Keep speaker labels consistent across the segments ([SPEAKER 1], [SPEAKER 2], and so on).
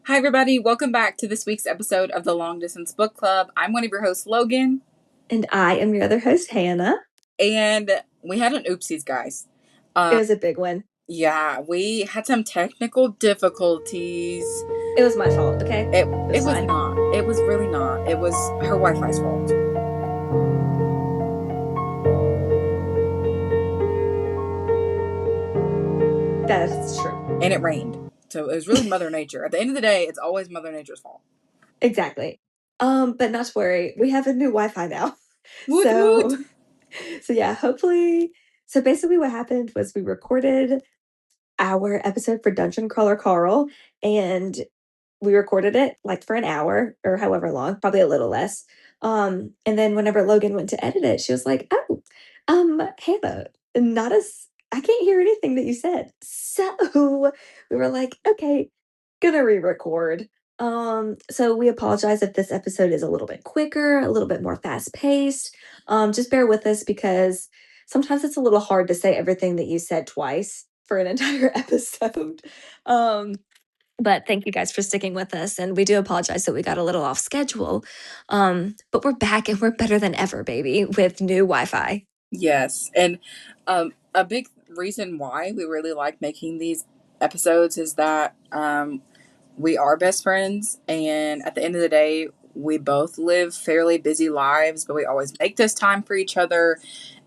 [SPEAKER 1] Hi, everybody. Welcome back to this week's episode of the Long Distance Book Club. I'm one of your hosts, Logan.
[SPEAKER 2] And I am your other host, Hannah.
[SPEAKER 1] And we had an oopsies, guys.
[SPEAKER 2] It was a big one.
[SPEAKER 1] Yeah, we had some technical difficulties.
[SPEAKER 2] It was my fault, okay?
[SPEAKER 1] It was not. It was really not. It was her Wi-Fi's fault.
[SPEAKER 2] That is true.
[SPEAKER 1] And it rained. So it was really Mother Nature. At the end of the day, it's always Mother Nature's fault.
[SPEAKER 2] Exactly. But not to worry. We have a new Wi-Fi now.
[SPEAKER 1] Woot woot.
[SPEAKER 2] So yeah, hopefully. So basically what happened was we recorded our episode for Dungeon Crawler Carl, and we recorded it like for an hour or however long, probably a little less. And then whenever Logan went to edit it, she was like, "Oh, Hannah, not as I can't hear anything that you said." So we were like, "Okay, gonna re-record." So we apologize if this episode is a little bit quicker, a little bit more fast-paced. Just bear with us because sometimes it's a little hard to say everything that you said twice for an entire episode. But thank you guys for sticking with us. And we do apologize that we got a little off schedule. But we're back and we're better than ever, baby, with new Wi-Fi.
[SPEAKER 1] Yes. And a big reason why we really like making these episodes is that we are best friends. And at the end of the day, we both live fairly busy lives, but we always make this time for each other.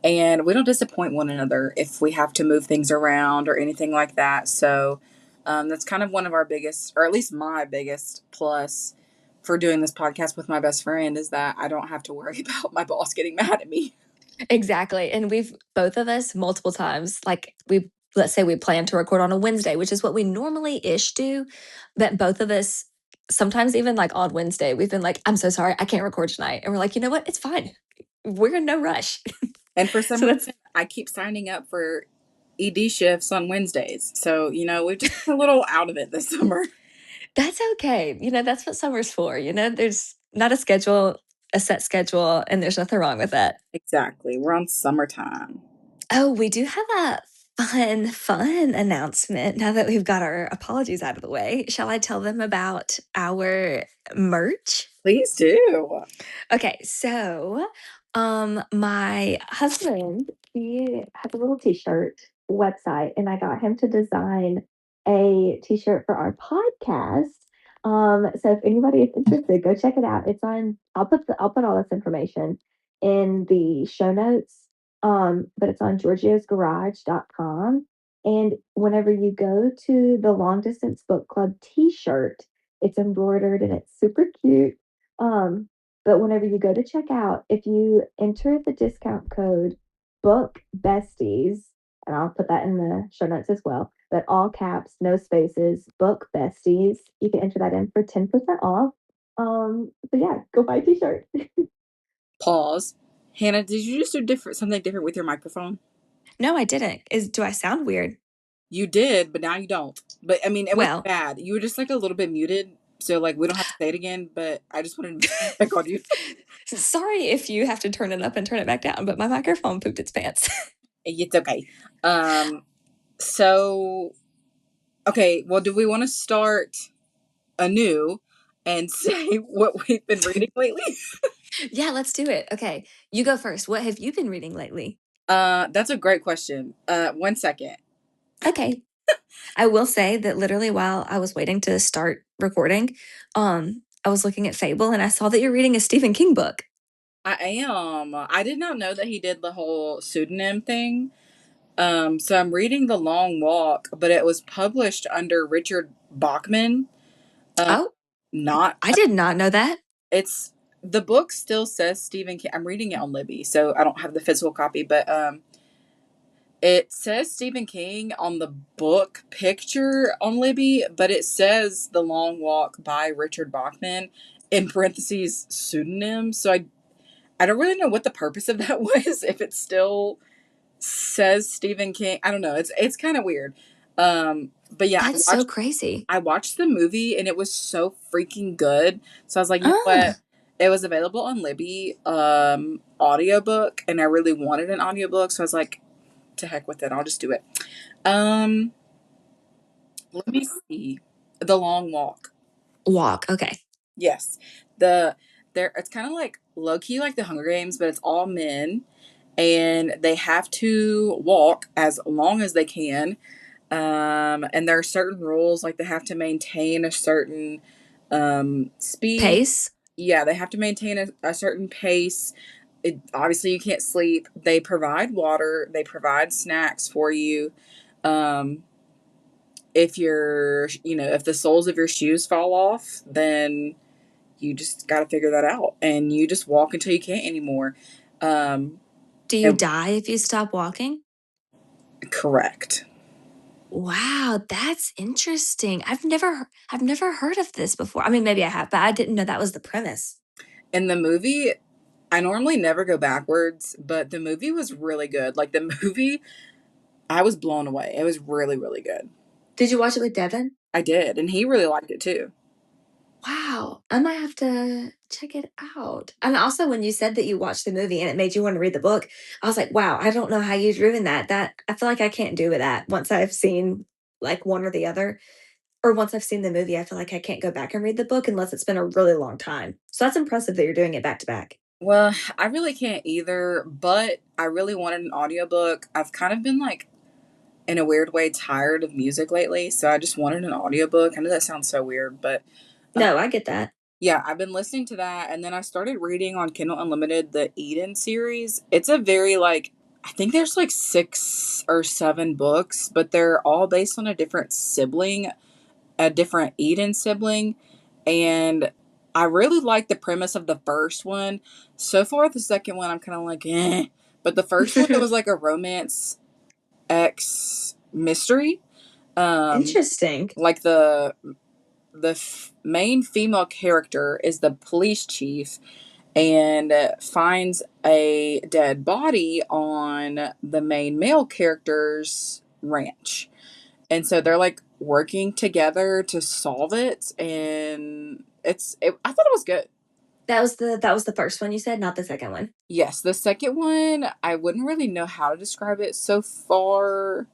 [SPEAKER 1] And we don't disappoint one another if we have to move things around or anything like that. So that's kind of one of our biggest, or at least my biggest plus for doing this podcast with my best friend is that I don't have to worry about my boss getting mad at me.
[SPEAKER 2] Exactly. And we've both of us multiple times, like let's say we plan to record on a Wednesday, which is what we normally ish do. But both of us, sometimes even like on Wednesday, we've been like, "I'm so sorry, I can't record tonight." And we're like, "You know what? It's fine. We're in no rush."
[SPEAKER 1] And for some
[SPEAKER 2] So that's
[SPEAKER 1] reason, I keep signing up for ED shifts on Wednesdays. So, we've just been a little out of it this summer.
[SPEAKER 2] That's okay. That's what summer's for. There's not a set schedule, and there's nothing wrong with that.
[SPEAKER 1] Exactly. We're on summertime.
[SPEAKER 2] Oh, we do have a fun announcement now that we've got our apologies out of the way. Shall I tell them about our merch?
[SPEAKER 1] Please do.
[SPEAKER 2] Okay, so my husband, he has a little t-shirt website, and I got him to design a t-shirt for our podcast. So if anybody is interested, go check it out. I'll put all this information in the show notes. But it's on georgiosgarage.com. And whenever you go to the Long Distance Book Club t-shirt, it's embroidered and it's super cute. But whenever you go to check out, if you enter the discount code Book Besties, and I'll put that in the show notes as well, but all caps, no spaces, Book Besties, you can enter that in for 10% off. So yeah, go buy a t-shirt.
[SPEAKER 1] Pause. Hannah, did you just do something different with your microphone?
[SPEAKER 2] No, I didn't. Do I sound weird?
[SPEAKER 1] You did, but now you don't. But I mean, it wasn't
[SPEAKER 2] Well,
[SPEAKER 1] bad. You were just like a little bit muted. So like we don't have to say it again, but I just wanted to check on you.
[SPEAKER 2] sorry if you have to turn it up and turn it back down, but my microphone pooped its pants.
[SPEAKER 1] It's okay. So okay, well, do we want to start anew and say what we've been reading lately?
[SPEAKER 2] Yeah, let's do it. Okay, you go first. What have you been reading lately?
[SPEAKER 1] That's a great question. 1 second.
[SPEAKER 2] Okay. I will say that literally while I was waiting to start recording, I was looking at Fable and I saw that you're reading a Stephen King book.
[SPEAKER 1] I am. I did not know that he did the whole pseudonym thing. So I'm reading The Long Walk, but it was published under Richard Bachman.
[SPEAKER 2] Oh,
[SPEAKER 1] Not
[SPEAKER 2] I did not know that.
[SPEAKER 1] it's the book still says Stephen King. I'm reading it on Libby, so I don't have the physical copy, but it says Stephen King on the book picture on Libby, but it says The Long Walk by Richard Bachman in parentheses pseudonym. So I don't really know what the purpose of that was. If it still says Stephen King, I don't know. It's kind of weird. But yeah,
[SPEAKER 2] That's so crazy.
[SPEAKER 1] I watched the movie and it was so freaking good. So I was like, you know what?
[SPEAKER 2] Ah,
[SPEAKER 1] It was available on Libby, audiobook, and I really wanted an audiobook, so I was like, to heck with it, I'll just do it. Um, Let me see. The Long Walk.
[SPEAKER 2] Walk. Okay.
[SPEAKER 1] Yes. The there it's kind of like low key like the Hunger Games, but it's all men and they have to walk as long as they can. And there are certain rules, like they have to maintain a certain speed.
[SPEAKER 2] Pace.
[SPEAKER 1] Yeah, they have to maintain a certain pace. Obviously, you can't sleep. They provide water, they provide snacks for you. Um, if if the soles of your shoes fall off, then you just got to figure that out and you just walk until you can't anymore. Um,
[SPEAKER 2] Do you
[SPEAKER 1] and
[SPEAKER 2] die if you stop walking?
[SPEAKER 1] correct.
[SPEAKER 2] Wow, that's interesting. I've never heard of this before. I mean, maybe I have, but I didn't know that was the premise.
[SPEAKER 1] In the movie, I normally never go backwards, but the movie was really good. Like the movie, I was blown away. It was really, really good.
[SPEAKER 2] Did you watch it with Devin?
[SPEAKER 1] I did, and he really liked it too.
[SPEAKER 2] Wow, I might have to check it out. And also, when you said that you watched the movie and it made you want to read the book, I was like, wow, I don't know how you've driven that. That I feel like I can't do with that once I've seen like one or the other. Or once I've seen the movie, I feel like I can't go back and read the book unless it's been a really long time. So that's impressive that you're doing it back to back.
[SPEAKER 1] Well, I really can't either, but I really wanted an audiobook. I've kind of been like, in a weird way, tired of music lately, so I just wanted an audiobook. I know that sounds so weird, but
[SPEAKER 2] No, I get that.
[SPEAKER 1] yeah, I've been listening to that, and then I started reading on Kindle Unlimited the Eden series. It's a very like I think there's like 6 or 7 books, but they're all based on a different Eden sibling, and I really like the premise of the first one. So far, the second one I'm kind of like, eh, but the first one it was like a romance X mystery. Um,
[SPEAKER 2] Interesting.
[SPEAKER 1] like the main female character is the police chief and finds a dead body on the main male character's ranch. And so they're like working together to solve it and I thought it was good.
[SPEAKER 2] That was the first one you said, not the second one.
[SPEAKER 1] Yes, the second one I wouldn't really know how to describe it so far.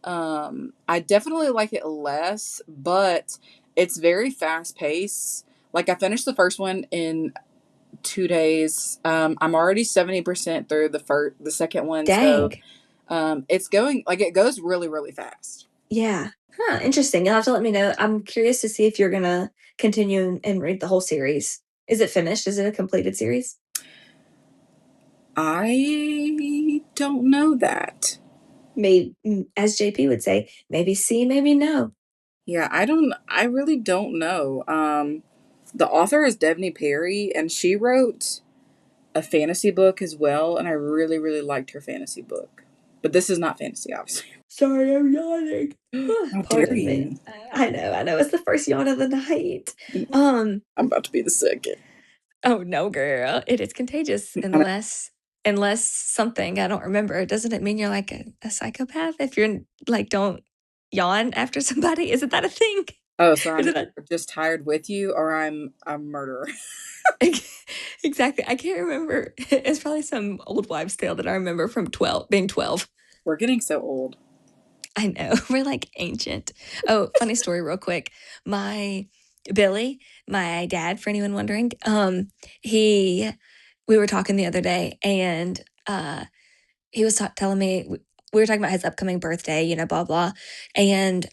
[SPEAKER 1] I definitely like it less, but it's very fast paced. Like I finished the first one in 2 days. I'm already 70% through the second one, so
[SPEAKER 2] Dang.
[SPEAKER 1] it's going like it goes really, really fast.
[SPEAKER 2] Yeah. Huh, interesting. You'll have to let me know. I'm curious to see if you're gonna continue and read the whole series. Is it finished? Is it a completed series?
[SPEAKER 1] I don't know that.
[SPEAKER 2] Maybe, as JP would say, maybe see, maybe no.
[SPEAKER 1] Yeah, I really don't know. The author is Devney Perry, and she wrote a fantasy book as well, and I really, really liked her fantasy book. But this is not fantasy, obviously.
[SPEAKER 2] Sorry, I'm yawning.
[SPEAKER 1] How dare
[SPEAKER 2] Pardon me.
[SPEAKER 1] you?
[SPEAKER 2] I know. It's the first yawn of the night.
[SPEAKER 1] I'm about to be the second.
[SPEAKER 2] Oh no, girl. It is contagious
[SPEAKER 1] I know.
[SPEAKER 2] unless something I don't remember. Doesn't it mean you're like a psychopath if you're like don't yawn after somebody? Isn't that a thing?
[SPEAKER 1] Oh, so I'm
[SPEAKER 2] Isn't
[SPEAKER 1] either just tired with you, or I'm a murderer.
[SPEAKER 2] exactly. I can't remember. It's probably some old wives' tale that I remember from 12, being 12.
[SPEAKER 1] We're getting so old.
[SPEAKER 2] I know. We're like ancient. Oh, funny story, real quick. My Billy, my dad, for anyone wondering, he, we were talking the other day and he was telling me, we were talking about his upcoming birthday, blah, blah. And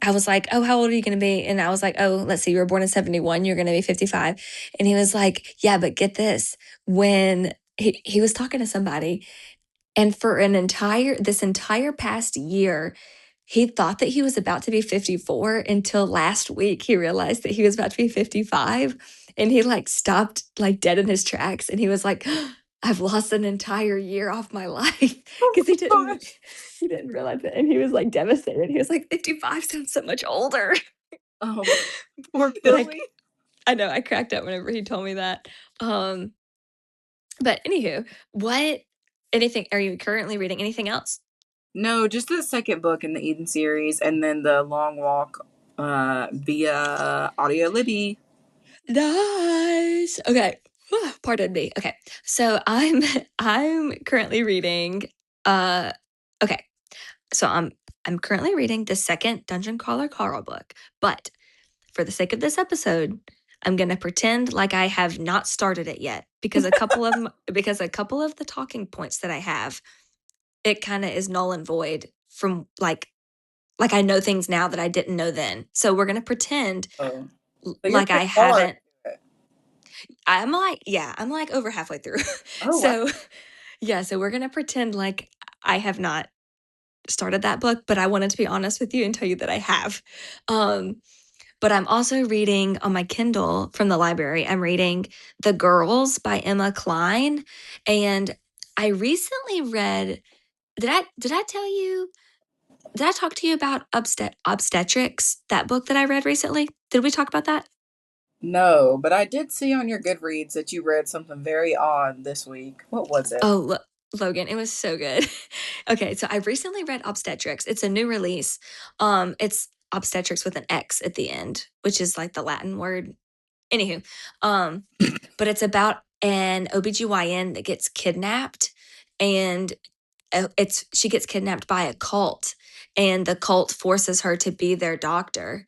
[SPEAKER 2] I was like, oh, how old are you going to be? And I was like, oh, let's see, you were born in 71, you're going to be 55. And he was like, yeah, but get this. When he was talking to somebody, and for this entire past year, he thought that he was about to be 54 until last week he realized that he was about to be 55. And he like stopped like dead in his tracks. And he was like, I've lost an entire year off my life
[SPEAKER 1] Oh
[SPEAKER 2] because he
[SPEAKER 1] my
[SPEAKER 2] didn't
[SPEAKER 1] gosh.
[SPEAKER 2] he didn't realize it. And he was like devastated. He was like, 55 sounds so much older.
[SPEAKER 1] Oh, poor
[SPEAKER 2] But
[SPEAKER 1] Billy.
[SPEAKER 2] I know I cracked up whenever he told me that. Um, but anywho, what anything are you currently reading? Anything else?
[SPEAKER 1] No, just the second book in the Eden series, and then the Long Walk via Audio Libby.
[SPEAKER 2] Nice. Okay. Pardon me. Okay. So I'm currently reading uh okay. So I'm currently reading the second Dungeon Crawler Carl book, but for the sake of this episode, I'm going to pretend like I have not started it yet because a couple of the talking points that I have, it kind of is null and void from like I know things now that I didn't know then. So we're going to pretend
[SPEAKER 1] Oh, so you're
[SPEAKER 2] like I
[SPEAKER 1] pretty far into
[SPEAKER 2] haven't.
[SPEAKER 1] it.
[SPEAKER 2] I'm like over halfway through.
[SPEAKER 1] Oh, wow.
[SPEAKER 2] So, yeah, so we're going to pretend like I have not started that book, but I wanted to be honest with you and tell you that I have. Um, but I'm also reading on my Kindle from the library. I'm reading The Girls by Emma Cline. And I recently read, did I tell you, did I talk to you about obstetrics, that book that I read recently? Did we talk about that?
[SPEAKER 1] No, but I did see on your Goodreads that you read something very odd this week. What was it?
[SPEAKER 2] Oh, Logan, it was so good. Okay, so I recently read Obstetrics. It's a new release. It's obstetrics with an X at the end, which is like the Latin word. Anywho, um, but it's about an OBGYN that gets kidnapped and it's she gets kidnapped by a cult and the cult forces her to be their doctor.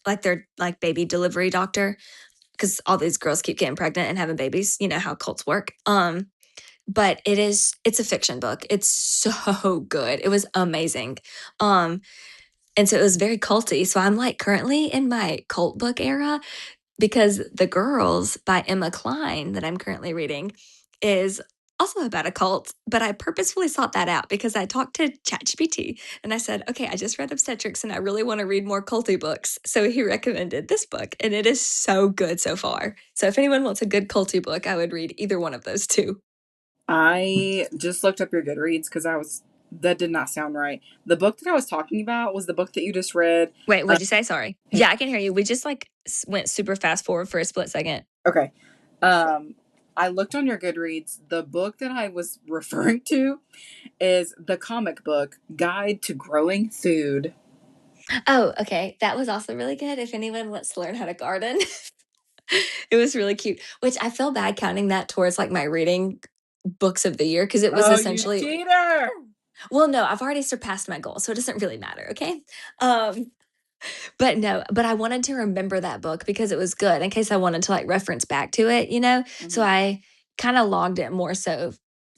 [SPEAKER 2] Like their like baby delivery doctor because all these girls keep getting pregnant and having babies, you know how cults work. But it's a fiction book. It's so good. It was amazing. Um, and so it was very culty. So I'm like currently in my cult book era because The Girls by Emma Cline that I'm currently reading is also about a cult, but I purposefully sought that out because I talked to ChatGPT and I said, okay, I just read obstetrics and I really want to read more culty books. So he recommended this book and it is so good so far. So if anyone wants a good culty book, I would read either one of those two.
[SPEAKER 1] I just looked up your Goodreads because that did not sound right. The book that I was talking about was the book that you just read.
[SPEAKER 2] Wait,
[SPEAKER 1] Uh,
[SPEAKER 2] what'd you say? Sorry. Yeah, I can hear you. We just like went super fast forward for a split second.
[SPEAKER 1] okay. Um, I looked on your Goodreads. The book that I was referring to is the comic book Guide to Growing Food.
[SPEAKER 2] Oh, okay. That was also really good. If anyone wants to learn how to garden, it was really cute, which I feel bad counting that towards like my reading books of the year because it was
[SPEAKER 1] Oh, you
[SPEAKER 2] essentially,
[SPEAKER 1] cheater!
[SPEAKER 2] well, no, I've already surpassed my goal. So it doesn't really matter. Okay. Um, but no, but I wanted to remember that book because it was good in case I wanted to like reference back to it, you know? So
[SPEAKER 1] Mhm.
[SPEAKER 2] I kind of logged it more so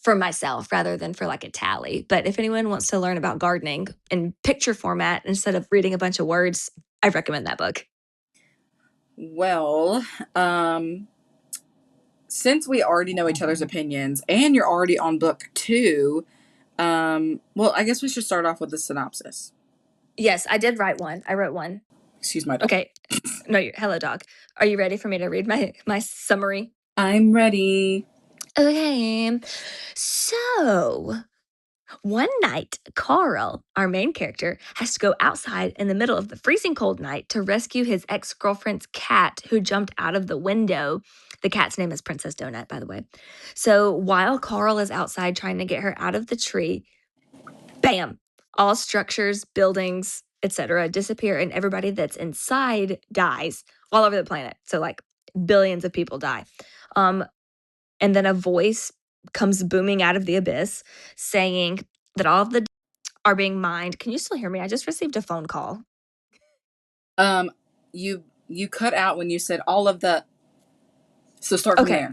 [SPEAKER 2] for myself rather than for like a tally. But if anyone wants to learn about gardening in picture format instead of reading a bunch of words, I recommend that book.
[SPEAKER 1] Well, um, since we already know each other's opinions and you're already on book two, well, I guess we should start off with the synopsis.
[SPEAKER 2] Yes, I did write one. I wrote one.
[SPEAKER 1] Excuse my dog.
[SPEAKER 2] Okay. No, hello, dog. Are you ready for me to read my summary?
[SPEAKER 1] I'm ready.
[SPEAKER 2] Okay. So, one night, Carl, our main character, has to go outside in the middle of the freezing cold night to rescue his ex girlfriend's cat who jumped out of the window. The cat's name is Princess Donut, by the way. So, while Carl is outside trying to get her out of the tree, bam, all structures, buildings, etc. disappear and everybody that's inside dies all over the planet. So like billions of people die. Um and then a voice comes booming out of the abyss saying that all of the are being mined. Can you still hear me? I just received a phone call.
[SPEAKER 1] Um, you cut out when you said all of the. So start from
[SPEAKER 2] Okay.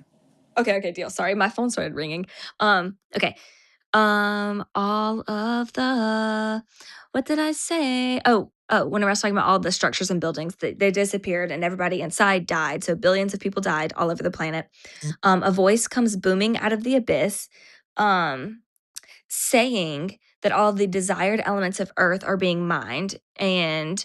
[SPEAKER 1] there.
[SPEAKER 2] Okay, deal. Sorry, my phone started ringing. Okay. All of the what did I say? When I was talking about all the structures and buildings, they disappeared and everybody inside died. So billions of people died all over the planet. A voice comes booming out of the abyss, um, saying that all the desired elements of Earth are being mined and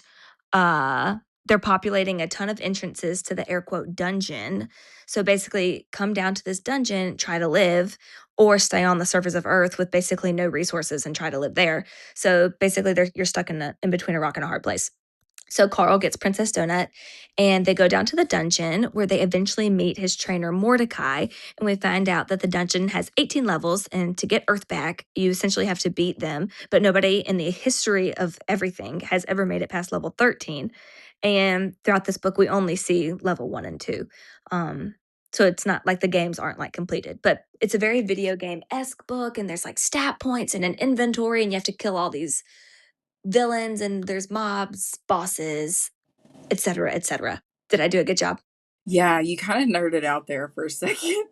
[SPEAKER 2] uh they're populating a ton of entrances to the air quote dungeon. So basically, come down to this dungeon, try to live, or stay on the surface of Earth with basically no resources and try to live there. So basically, you're stuck in between a rock and a hard place. So Carl gets Princess Donut and they go down to the dungeon where they eventually meet his trainer Mordecai. And we find out that the dungeon has 18 levels. And to get Earth back, you essentially have to beat them. But nobody in the history of everything has ever made it past level 13. And throughout this book, we only see level 1 and 2. Um, so it's not like the games aren't like completed, but it's a very video game esque book. And there's like stat points and an inventory, and you have to kill all these villains and there's mobs, bosses. etc., etc. Did I do a good job?
[SPEAKER 1] Yeah, you kind of nerded out there for a second.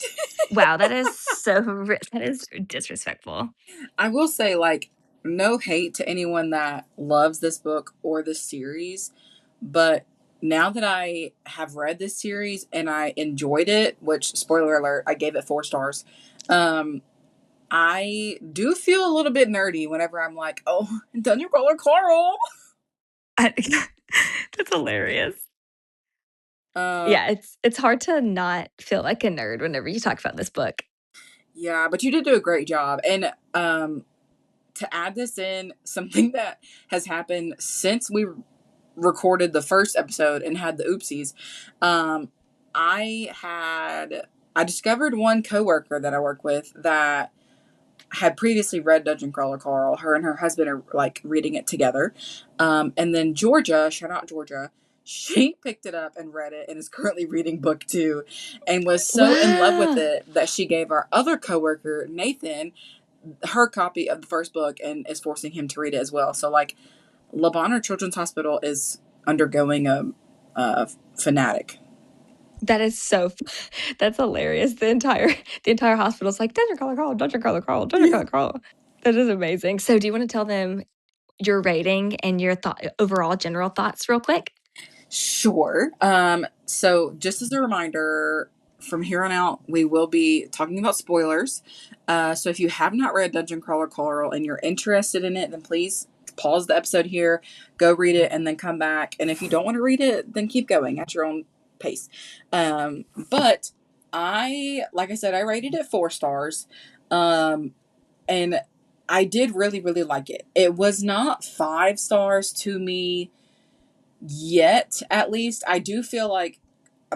[SPEAKER 2] Wow, that is that is disrespectful.
[SPEAKER 1] I will say, like, no hate to anyone that loves this book or this series, but now that I have read this series and I enjoyed it, which, spoiler alert, I gave it 4 stars, I do feel a little bit nerdy whenever I'm like, oh, Dungeon Crawler Carl.
[SPEAKER 2] I, that's hilarious.
[SPEAKER 1] Uh,
[SPEAKER 2] Yeah, it's hard to not feel like a nerd whenever you talk about this book.
[SPEAKER 1] yeah, but you did do a great job. And to add this in, something that has happened since we recorded the first episode and had the oopsies, um, I had I discovered one coworker that I work with that had previously read Dungeon Crawler Carl. Her and her husband are like reading it together. And then Georgia, shout out Georgia, she picked it up and read it and is currently reading book 2 and was so in love with
[SPEAKER 2] Wow.
[SPEAKER 1] it that she gave our other coworker, Nathan, her copy of the first book and is forcing him to read it as well. So like Le Bonheur Children's Hospital is undergoing a fanatic.
[SPEAKER 2] That is that's hilarious. The entire hospital's like, "Dungeon Crawler Carl, Dungeon Crawler Carl, Dungeon
[SPEAKER 1] Yeah.
[SPEAKER 2] Crawler Carl." That is amazing. So do you wanna tell them your rating and your overall general thoughts real quick?
[SPEAKER 1] Sure. So just as a reminder, from here on out, we will be talking about spoilers. So if you have not read Dungeon Crawler Coral and you're interested in it, then please pause the episode here, go read it, and then come back. And if you don't want to read it, then keep going at your own pace. But like I said, I rated it 4 stars. And I did really, really like it. It was not 5 stars to me yet, at least. I do feel like,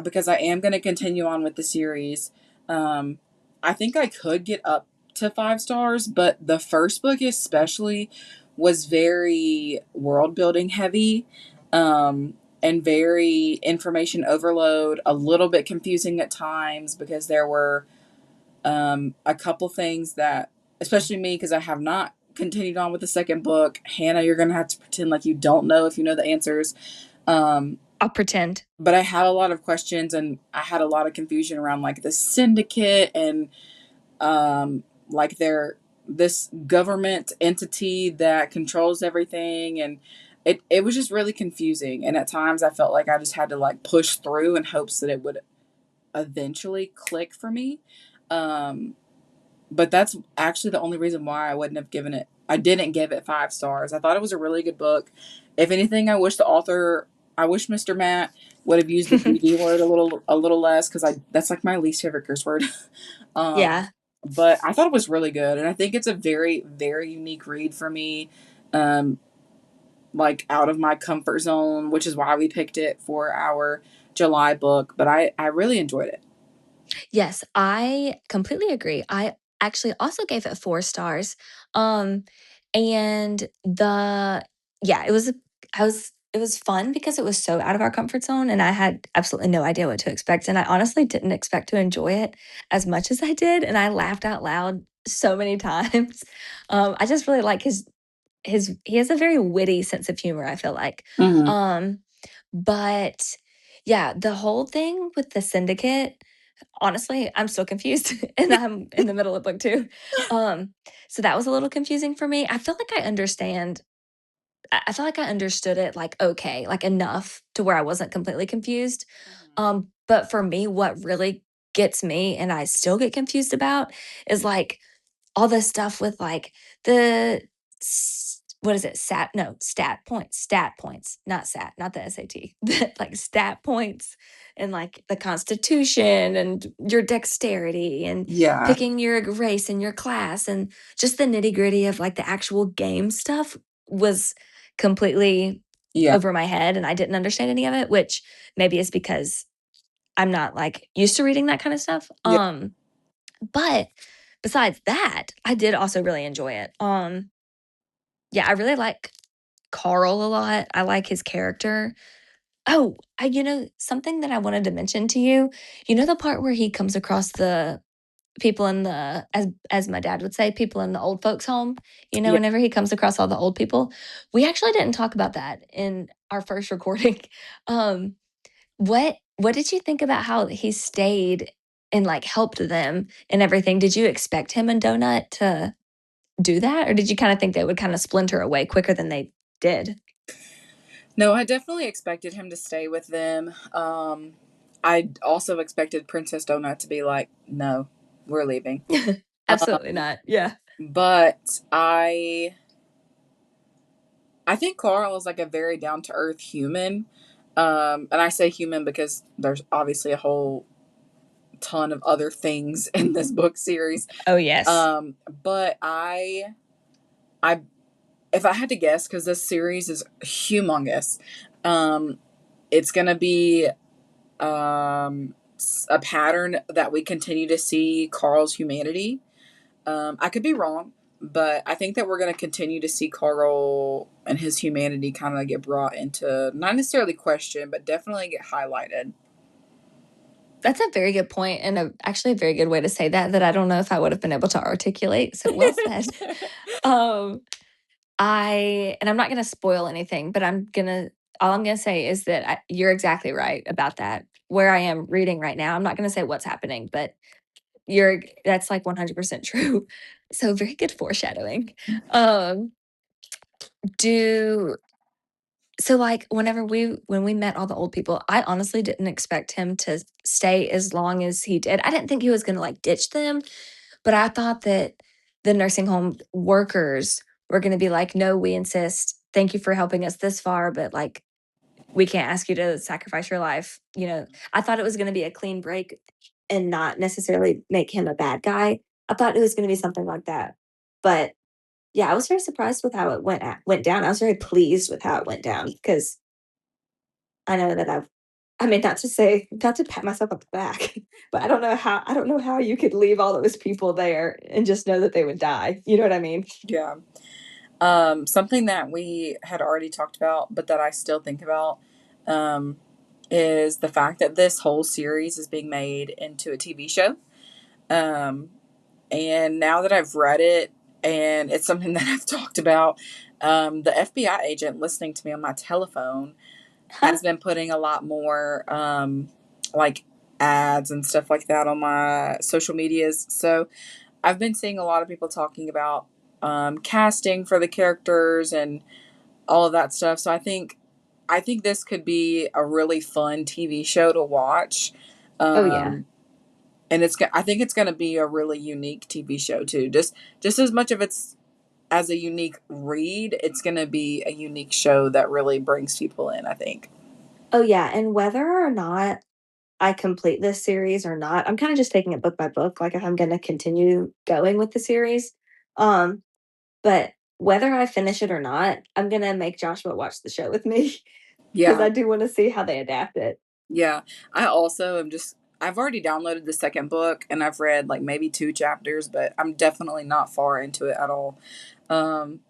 [SPEAKER 1] because I am going to continue on with the series, um I think I could get up to 5 stars, but the first book especially was very world building heavy, and very information overload, a little bit confusing at times because there were a couple things that, especially me, because I have not continued on with the second book. Hannah, you're gonna have to pretend like you don't know if you know the answers. um
[SPEAKER 2] I'll pretend.
[SPEAKER 1] but I had a lot of questions and I had a lot of confusion around like the syndicate and like their this government entity that controls everything, and it was just really confusing, and at times I felt like I just had to like push through in hopes that it would eventually click for me. um but that's actually the only reason why I didn't give it 5 stars. I thought it was a really good book. If anything, I wish Mr. Matt would have used the BD word a little less, because I that's like my least favorite curse word. um,
[SPEAKER 2] Yeah.
[SPEAKER 1] but I thought it was really good, and I think it's a very, very unique read for me. Um, like out of my comfort zone, which is why we picked it for our July book. But I really enjoyed it.
[SPEAKER 2] Yes, I completely agree. I actually also gave it 4 stars. Um, and the yeah, it was fun because it was so out of our comfort zone and I had absolutely no idea what to expect. And I honestly didn't expect to enjoy it as much as I did. And I laughed out loud so many times. I just really like he has a very witty sense of humor, I feel like.
[SPEAKER 1] Mm-hmm.
[SPEAKER 2] Um, but yeah, the whole thing with the syndicate, honestly, I'm still confused and I'm in the middle of book 2. Um, so that was a little confusing for me. I feel like I feel like I understood it like okay, like enough to where I wasn't completely confused. But for me, what really gets me and I still get confused about is like all this stuff with like the what is it? Stat points, not sat, not the SAT, but like stat points and like the constitution and your dexterity and
[SPEAKER 1] Yeah,
[SPEAKER 2] picking your race and your class and just the nitty gritty of like the actual game stuff was completely
[SPEAKER 1] yeah,
[SPEAKER 2] over my head and I didn't understand any of it, which maybe is because I'm not like used to reading that kind of stuff.
[SPEAKER 1] yeah,
[SPEAKER 2] But besides that, I did also really enjoy it. Yeah, I really like Carl a lot. I like his character. Oh, something that I wanted to mention to you. You know the part where he comes across people in the as my dad would say, people in the old folks home,
[SPEAKER 1] Yeah.
[SPEAKER 2] whenever he comes across all the old people. We actually didn't talk about that in our first recording. Um, what did you think about how he stayed and like helped them and everything? Did you expect him and Donut to do that? Or did you kind of think they would kind of splinter away quicker than they did?
[SPEAKER 1] No, I definitely expected him to stay with them. I also expected Princess Donut to be like, no, we're leaving.
[SPEAKER 2] Absolutely not. Yeah.
[SPEAKER 1] But I think Carl is like a very down to earth human. And I say human because there's obviously a whole ton of other things in this book series.
[SPEAKER 2] Oh, yes.
[SPEAKER 1] But I, if I had to guess, because this series is humongous, um, it's gonna be a pattern that we continue to see Carl's humanity. I could be wrong, but I think that we're going to continue to see Carl and his humanity kind of get brought into not necessarily question, but definitely get highlighted.
[SPEAKER 2] That's a very good point and actually a very good way to say that I don't know if I would have been able to articulate. So well said. Um, and I'm not going to spoil anything, but all I'm going to say is that you're exactly right about that. Where I am reading right now, I'm not going to say what's happening, but that's like 100% true. So very good foreshadowing. Um, do so like when we met all the old people, I honestly didn't expect him to stay as long as he did. I didn't think he was going to like ditch them, but I thought that the nursing home workers were going to be like, no, we insist. Thank you for helping us this far, but like we can't ask you to sacrifice your life. I thought it was going to be a clean break and not necessarily make him a bad guy. I thought it was going to be something like that. But yeah, I was very surprised with how it went down. I was very pleased with how it went down because I know that I mean, not to pat myself on the back, but I don't know how you could leave all those people there and just know that they would die. You know what I mean?
[SPEAKER 1] Yeah. Something that we had already talked about, but that I still think about, um, is the fact that this whole series is being made into a TV show. Um, and now that I've read it, and it's something that I've talked about, the FBI agent listening to me on my telephone
[SPEAKER 2] Huh?
[SPEAKER 1] has been putting a lot more like ads and stuff like that on my social medias. So I've been seeing a lot of people talking about casting for the characters and all of that stuff. So I think this could be a really fun TV show to watch.
[SPEAKER 2] Oh yeah.
[SPEAKER 1] Um, and I think it's going to be a really unique TV show too. Just as much of it's as a unique read, it's going to be a unique show that really brings people in, I think.
[SPEAKER 2] Oh yeah. And whether or not I complete this series or not, I'm kind of just taking it book by book, like if I'm going to continue going with the series. Um, but whether I finish it or not, I'm going to make Joshua watch the show with me because
[SPEAKER 1] Yeah.
[SPEAKER 2] I do want to see how they adapt it.
[SPEAKER 1] Yeah. I also am just I've already downloaded the second book and I've read like maybe two chapters, but I'm definitely not far into it at all. Um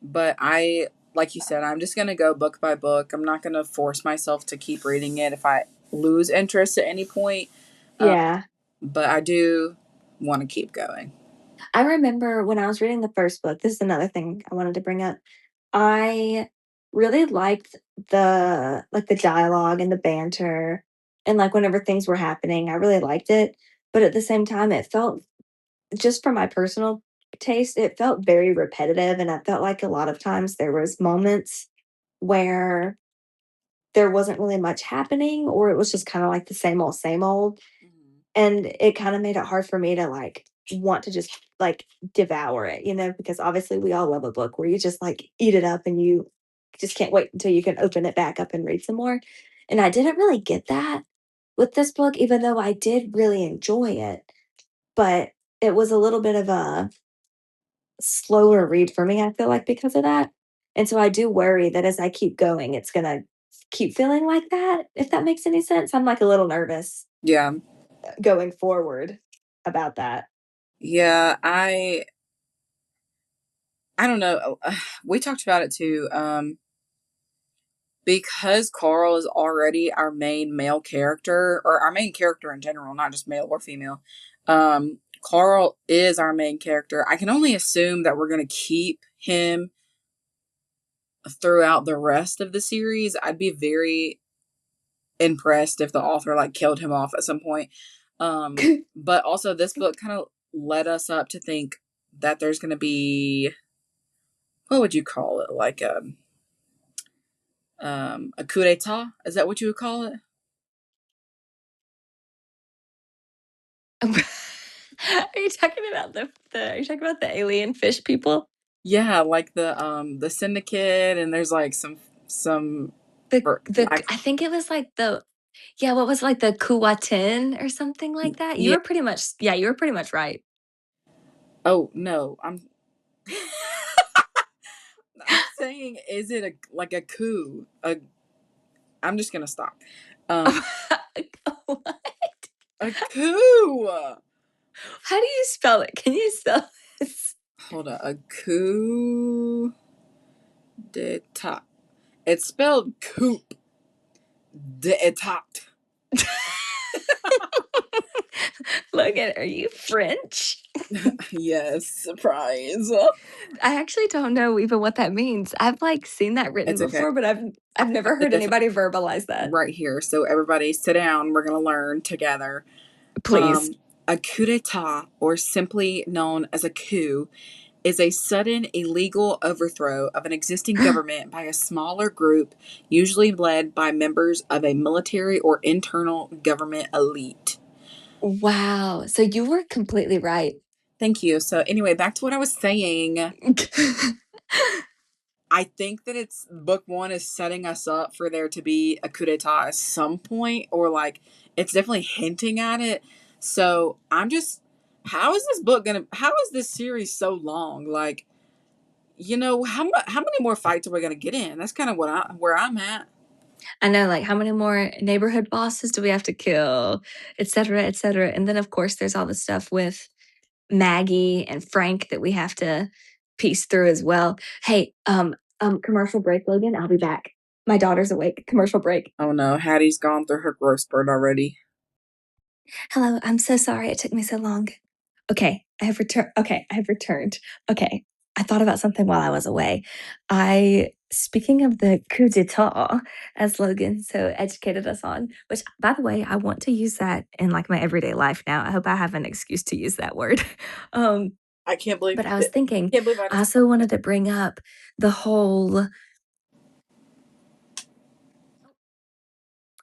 [SPEAKER 1] but I like you said, I'm just going to go book by book. I'm not going to force myself to keep reading it if I lose interest at any point. Um
[SPEAKER 2] Yeah.
[SPEAKER 1] but I do want to keep going.
[SPEAKER 2] I remember when I was reading the first book, this is another thing I wanted to bring up. I really liked the dialogue and the banter and like whenever things were happening, I really liked it. But at the same time, it felt just for my personal taste, it felt very repetitive. And I felt like a lot of times there was moments where there wasn't really much happening or it was just kind of like the same old.
[SPEAKER 1] Mhm.
[SPEAKER 2] And it kinda made it hard for me to, like, want to just, like, devour it, because obviously we all love a book where you just, like, eat it up and you just can't wait until you can open it back up and read some more, and I didn't really get that with this book, even though I did really enjoy it, but it was a little bit of a slower read for me, I feel like, because of that, and so I do worry that as I keep going, it's gonna keep feeling like that, if that makes any sense. I'm, like, a little nervous
[SPEAKER 1] Yeah.
[SPEAKER 2] going forward about that.
[SPEAKER 1] Yeah, I don't know. We talked about it too. Because Carl is already our main male character, or our main character in general, not just male or female. Carl is our main character. I can only assume that we're going to keep him throughout the rest of the series. I'd be very impressed if the author like killed him off at some point. But also this book kind of led us up to think that there's going to be, what would you call it? Like a coup d'etat? Is that what you would call it?
[SPEAKER 2] Are you talking about are you talking about the alien fish people?
[SPEAKER 1] Yeah, like the syndicate, and there's like some for lack.
[SPEAKER 2] I think it was like yeah, what was like the Kuwatin or something like that?
[SPEAKER 1] Yeah.
[SPEAKER 2] You were pretty much right.
[SPEAKER 1] Oh no, I'm saying, is it a like a coup? I'm just gonna stop. Um, a coup.
[SPEAKER 2] How do you spell it? Can you spell this?
[SPEAKER 1] Hold on, a coup d'etat. It's spelled coupe d'etat.
[SPEAKER 2] Logan, are you French?
[SPEAKER 1] Yes, surprise.
[SPEAKER 2] I actually don't know even what that means. I've like seen that written
[SPEAKER 1] It's okay.
[SPEAKER 2] before, but I've
[SPEAKER 1] I have
[SPEAKER 2] never
[SPEAKER 1] the
[SPEAKER 2] heard
[SPEAKER 1] definition
[SPEAKER 2] anybody verbalize that.
[SPEAKER 1] right here. So everybody sit down. We're gonna learn together.
[SPEAKER 2] Please.
[SPEAKER 1] A coup d'etat, or simply known as a coup, is a sudden illegal overthrow of an existing government by a smaller group, usually led by members of a military or internal government elite.
[SPEAKER 2] Wow. So you were completely right.
[SPEAKER 1] Thank you. So, anyway, back to what I was saying. I think that it's book one is setting us up for there to be a coup d'etat at some point, or like it's definitely hinting at it. So, I'm just, how is this book gonna, how is this series so long? Like, how many more fights are we gonna get in? That's kind of where I'm at.
[SPEAKER 2] I know, like, how many more neighborhood bosses do we have to kill, et cetera, et cetera. And then, of course, there's all the stuff with Maggie and Frank that we have to piece through as well. Hey, commercial break, Logan. I'll be back. My daughter's awake. Commercial break.
[SPEAKER 1] Oh no, Hattie's gone through her growth spurt already.
[SPEAKER 2] Hello, I'm so sorry it took me so long. Okay, I have returned. Okay, I have returned. Okay, I thought about something while I was away. Speaking of the coup d'etat, as Logan so educated us on, which, by the way, I want to use that in like my everyday life now. I hope I have an excuse to use that word. Um,
[SPEAKER 1] I can't believe
[SPEAKER 2] but I was
[SPEAKER 1] that.
[SPEAKER 2] thinking,
[SPEAKER 1] Can't believe I
[SPEAKER 2] I
[SPEAKER 1] just.
[SPEAKER 2] also wanted to bring up the whole.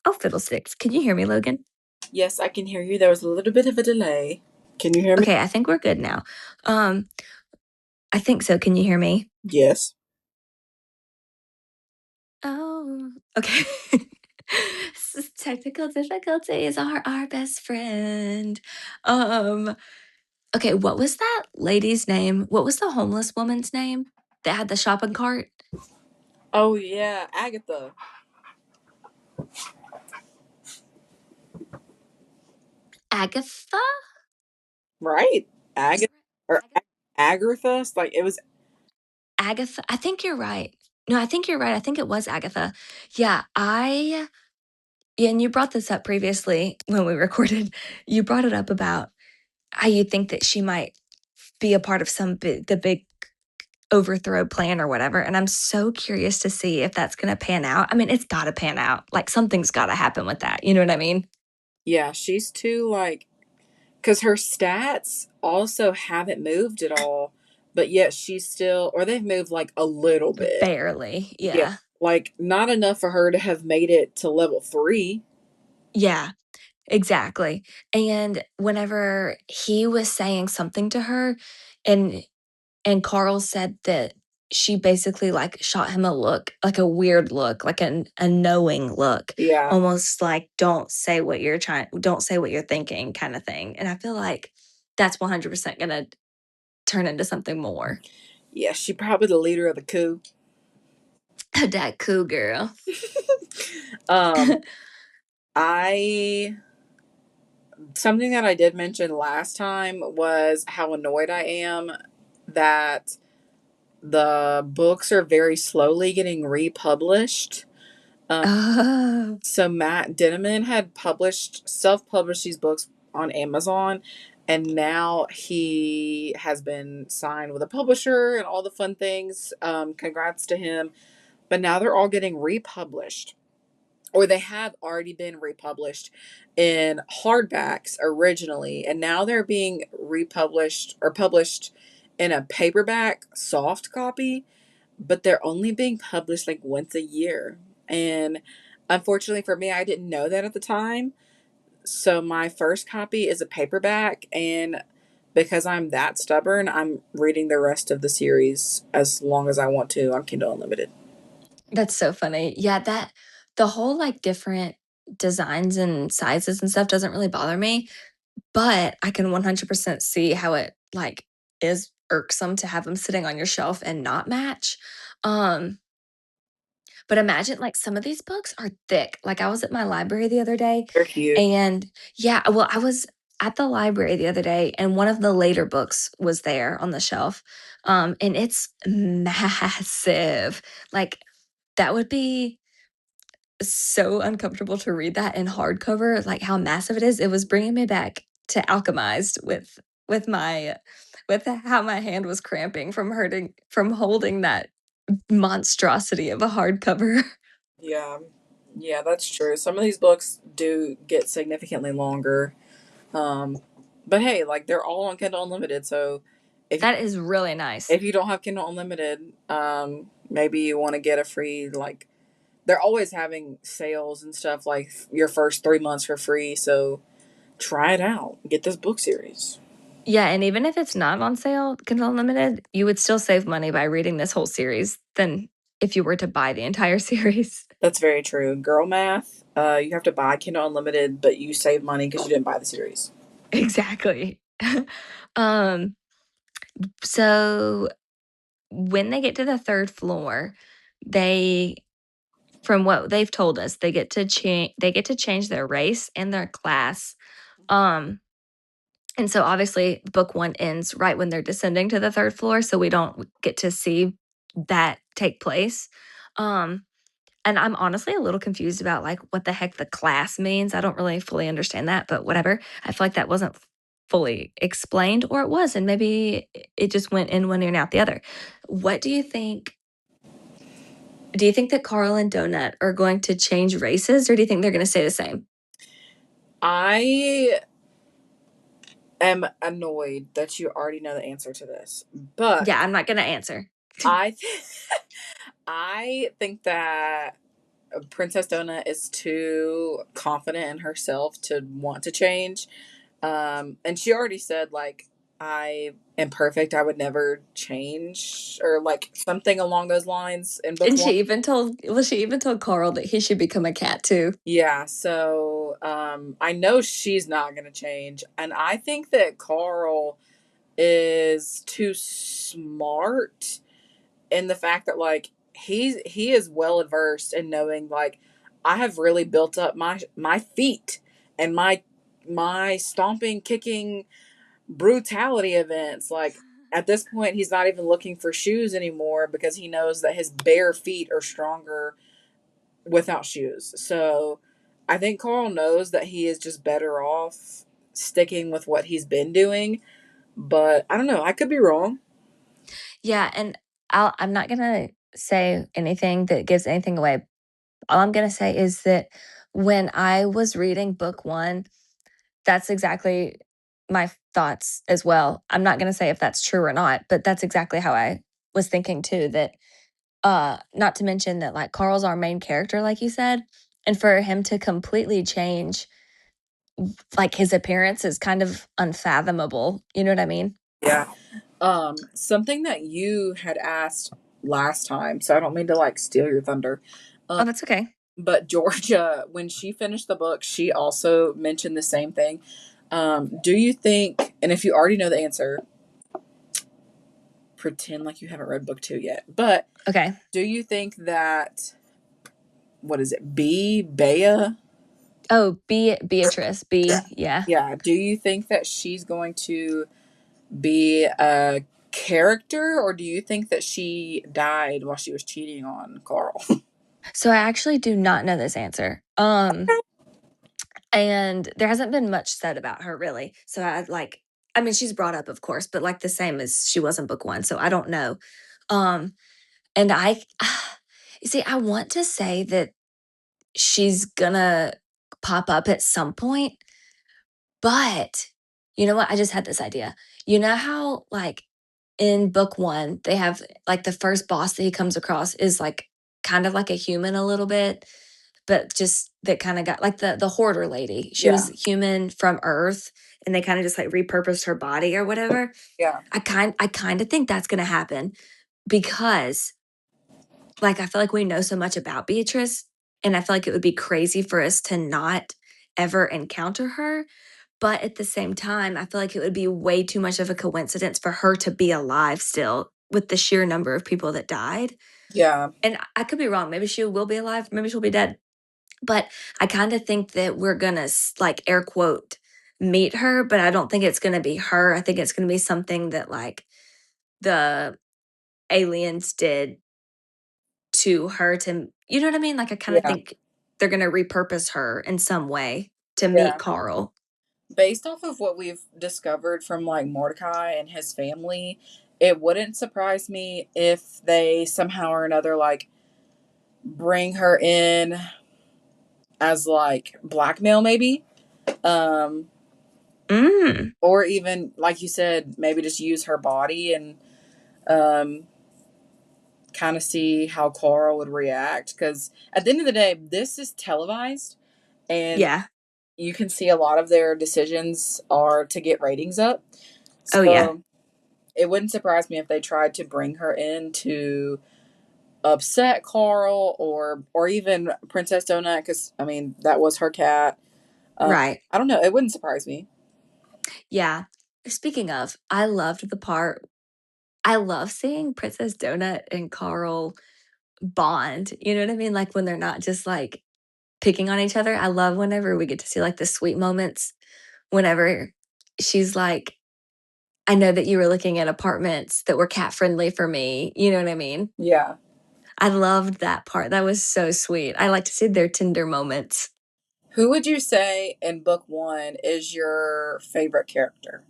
[SPEAKER 2] Oh, fiddlesticks. Can you hear me, Logan?
[SPEAKER 1] Yes, I can hear you. There was a little bit of a delay. Can you hear me?
[SPEAKER 2] Okay, I think we're good now. Um, I think so. Can you hear me?
[SPEAKER 1] Yes.
[SPEAKER 2] Oh, okay. Technical difficulties are our best friend. Um, okay, what was that lady's name? What was the homeless woman's name that had the shopping cart?
[SPEAKER 1] Oh yeah, Agatha.
[SPEAKER 2] Agatha?
[SPEAKER 1] Right?
[SPEAKER 2] Is that
[SPEAKER 1] Agatha
[SPEAKER 2] right?
[SPEAKER 1] or Agatha? Like it was.
[SPEAKER 2] Agatha. I think you're right. No, I think you're right. I think it was Agatha. Yeah, yeah, and you brought this up previously when we recorded. You brought it up about how you think that she might be a part of the big overthrow plan or whatever. And I'm so curious to see if that's going to pan out. I mean, it's got to pan out. Like something's got to happen with that. You know what I mean?
[SPEAKER 1] Yeah, she's too like, because her stats also haven't moved at all, but yet she's still, or they've moved like a little bit.
[SPEAKER 2] Barely.
[SPEAKER 1] Yeah,
[SPEAKER 2] Yeah.
[SPEAKER 1] like not enough for her to have made it to level 3.
[SPEAKER 2] Yeah, exactly. And whenever he was saying something to her and Carl said that she basically like shot him a look, like a weird look, like a knowing look,
[SPEAKER 1] Yeah,
[SPEAKER 2] almost like don't say what you're thinking kind of thing. And I feel like that's 100% going to turn into something more.
[SPEAKER 1] yeah, she probably the leader of the coup.
[SPEAKER 2] That cool girl.
[SPEAKER 1] um, I something that I did mention last time was how annoyed I am that the books are very slowly getting republished. Um,
[SPEAKER 2] Oh.
[SPEAKER 1] so Matt Dinniman had self-published these books on Amazon, and now he has been signed with a publisher and all the fun things. Congrats to him. But now they're all getting republished, or they have already been republished in hardbacks originally, and now they're being republished or published in a paperback soft copy, but they're only being published like once a year. And unfortunately for me, I didn't know that at the time. So my first copy is a paperback, and because I'm that stubborn, I'm reading the rest of the series as long as I want to on Kindle Unlimited.
[SPEAKER 2] That's so funny. Yeah, that the whole like different designs and sizes and stuff doesn't really bother me, but I can 100% see how it like is irksome to have them sitting on your shelf and not match. Um, but imagine like some of these books are thick. Like I was at my library the other day
[SPEAKER 1] They're cute.
[SPEAKER 2] and yeah, well, I was at the library the other day and one of the later books was there on the shelf. And it's massive. Like that would be so uncomfortable to read that in hardcover, like how massive it is. It was bringing me back to Alchemized with my with how my hand was cramping from hurting from holding that monstrosity of a hardcover.
[SPEAKER 1] Yeah. Yeah, that's true. Some of these books do get significantly longer. Um, but hey, like they're all on Kindle Unlimited, so if
[SPEAKER 2] That is really nice.
[SPEAKER 1] if you don't have Kindle Unlimited, maybe you want to get a free, like they're always having sales and stuff, like your first 3 months for free. So try it out. Get this book series.
[SPEAKER 2] Yeah, and even if it's not on sale, Kindle Unlimited, you would still save money by reading this whole series than if you were to buy the entire series.
[SPEAKER 1] That's very true. Girl math. You have to buy Kindle Unlimited, but you save money because you didn't buy the series.
[SPEAKER 2] Exactly. um, so when they get to the third floor, they from what they've told us, they get to change their race and their class. Um, and so obviously book 1 ends right when they're descending to the 3rd floor, so we don't get to see that take place. Um, and I'm honestly a little confused about, like, what the heck the class means. I don't really fully understand that, but whatever. I feel like that wasn't fully explained, or it was, and maybe it just went in one ear and out the other. What do you think that Carl and Donut are going to change races, or do you think they're gonna stay the same?
[SPEAKER 1] I am annoyed that you already know the answer to this, but
[SPEAKER 2] Yeah, I'm not gonna answer.
[SPEAKER 1] I I think that Princess Donut is too confident in herself to want to change. And she already said like I am perfect. I would never change, or like something along those lines in book
[SPEAKER 2] And
[SPEAKER 1] one.
[SPEAKER 2] she even told Carl that he should become a cat too.
[SPEAKER 1] Yeah, so I know she's not gonna change, and I think that Carl is too smart in the fact that like he is well adversed in knowing like I have really built up my feet and my stomping, kicking, brutality events. Like at this point, he's not even looking for shoes anymore because he knows that his bare feet are stronger without shoes. So I think Carl knows that he is just better off sticking with what he's been doing. But I don't know. I could be wrong.
[SPEAKER 2] Yeah, and I'm not gonna say anything that gives anything away. All I'm gonna say is that when I was reading book 1, that's exactly my thoughts as well. I'm not gonna say if that's true or not, but that's exactly how I was thinking too, that, not to mention that, like, Carl's our main character, like you said, and for him to completely change, like, his appearance is kind of unfathomable, you know what I mean?
[SPEAKER 1] Yeah. Something that you had asked last time, so I don't mean to like steal your thunder.
[SPEAKER 2] Oh, that's okay.
[SPEAKER 1] But Georgia, when she finished the book, she also mentioned the same thing. Do you think, and if you already know the answer, pretend like you haven't read book 2 yet, but
[SPEAKER 2] Okay.
[SPEAKER 1] do you think that, what is it, Bea?
[SPEAKER 2] Oh, Beatrice, yeah.
[SPEAKER 1] Yeah. Do you think that she's going to be a character, or do you think that she died while she was cheating on Carl?
[SPEAKER 2] So I actually do not know this answer. And there hasn't been much said about her really. So I like I mean, she's brought up, of course, but like the same as she was in book one. So I don't know. Um, and you see, I want to say that she's gonna pop up at some point, but you know what? I just had this idea. You know how, like, in book one, they have like the first boss that he comes across is like kind of like a human a little bit, but just that kind of got like the hoarder lady. She
[SPEAKER 1] Yeah,
[SPEAKER 2] was human from Earth and they kind of just like repurposed her body or whatever.
[SPEAKER 1] yeah,
[SPEAKER 2] I kind of think that's gonna happen because like I feel like we know so much about Beatrice and I feel like it would be crazy for us to not ever encounter her. But at the same time, I feel like it would be way too much of a coincidence for her to be alive still with the sheer number of people that died.
[SPEAKER 1] yeah,
[SPEAKER 2] And I could be wrong. Maybe she will be alive. Maybe she'll be dead. But I kind of think that we're going to, like, air quote, meet her, but I don't think it's going to be her. I think it's going to be something that, like, the aliens did to her to, you know what I mean? Like, I kind of
[SPEAKER 1] yeah,
[SPEAKER 2] think they're going to repurpose her in some way to meet
[SPEAKER 1] yeah.
[SPEAKER 2] Carl.
[SPEAKER 1] Based off of what we've discovered from like Mordecai and his family, it wouldn't surprise me if they somehow or another like bring her in as like blackmail, maybe. Um,
[SPEAKER 2] Mm,
[SPEAKER 1] or even like you said, maybe just use her body and um, kind of see how Carl would react. Because at the end of the day, this is televised, and
[SPEAKER 2] yeah.
[SPEAKER 1] you can see a lot of their decisions are to get ratings up.
[SPEAKER 2] Oh, yeah.
[SPEAKER 1] So it wouldn't surprise me if they tried to bring her in to upset Carl or even Princess Donut, because I mean that was her cat.
[SPEAKER 2] Right.
[SPEAKER 1] I don't know. It wouldn't surprise me.
[SPEAKER 2] Yeah. Speaking of, I loved the part I love seeing Princess Donut and Carl bond, you know what I mean? Like, when they're not just, like, picking on each other. I love whenever we get to see, like, the sweet moments whenever she's like, "I know that you were looking at apartments that were cat friendly for me." You know what I mean?
[SPEAKER 1] Yeah.
[SPEAKER 2] I loved that part. That was so sweet. I like to see their tender moments.
[SPEAKER 1] Who would you say in book one is your favorite character?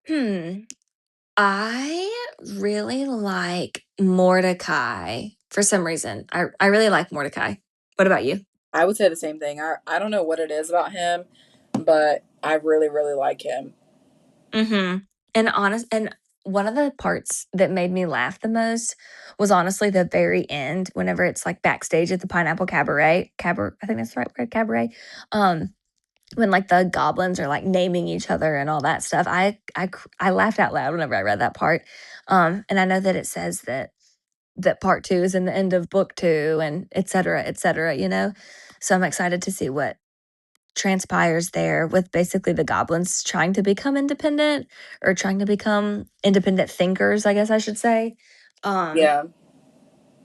[SPEAKER 2] Hmm. I really like Mordecai for some reason. I really like Mordecai. What about you?
[SPEAKER 1] I would say the same thing. I don't know what it is about him, but I really, really like him.
[SPEAKER 2] Mhm. And one of the parts that made me laugh the most was honestly the very end whenever it's, like, backstage at the Pineapple Cabaret, I think that's the right word, cabaret, when, like, the goblins are, like, naming each other and all that stuff. I laughed out loud whenever I read that part, and I know that it says that part 2 is in the end of book 2 and et cetera, you know? So I'm excited to see what transpires there with basically the goblins trying to become independent or trying to become independent thinkers, I guess I should say. Um,
[SPEAKER 1] Yeah.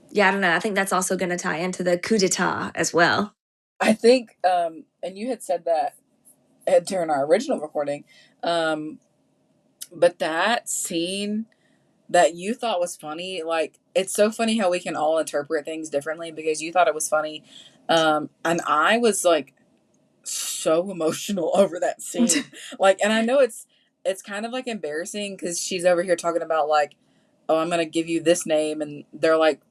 [SPEAKER 2] yeah, I don't know. I think that's also going to tie into the coup d'etat as well.
[SPEAKER 1] I think, and you had said that during our original recording, um, but that scene that you thought was funny, like, it's so funny how we can all interpret things differently because you thought it was funny. And I was like so emotional over that scene. Like, and I know it's kind of like embarrassing because she's over here talking about like, oh, I'm gonna give you this name, and they're like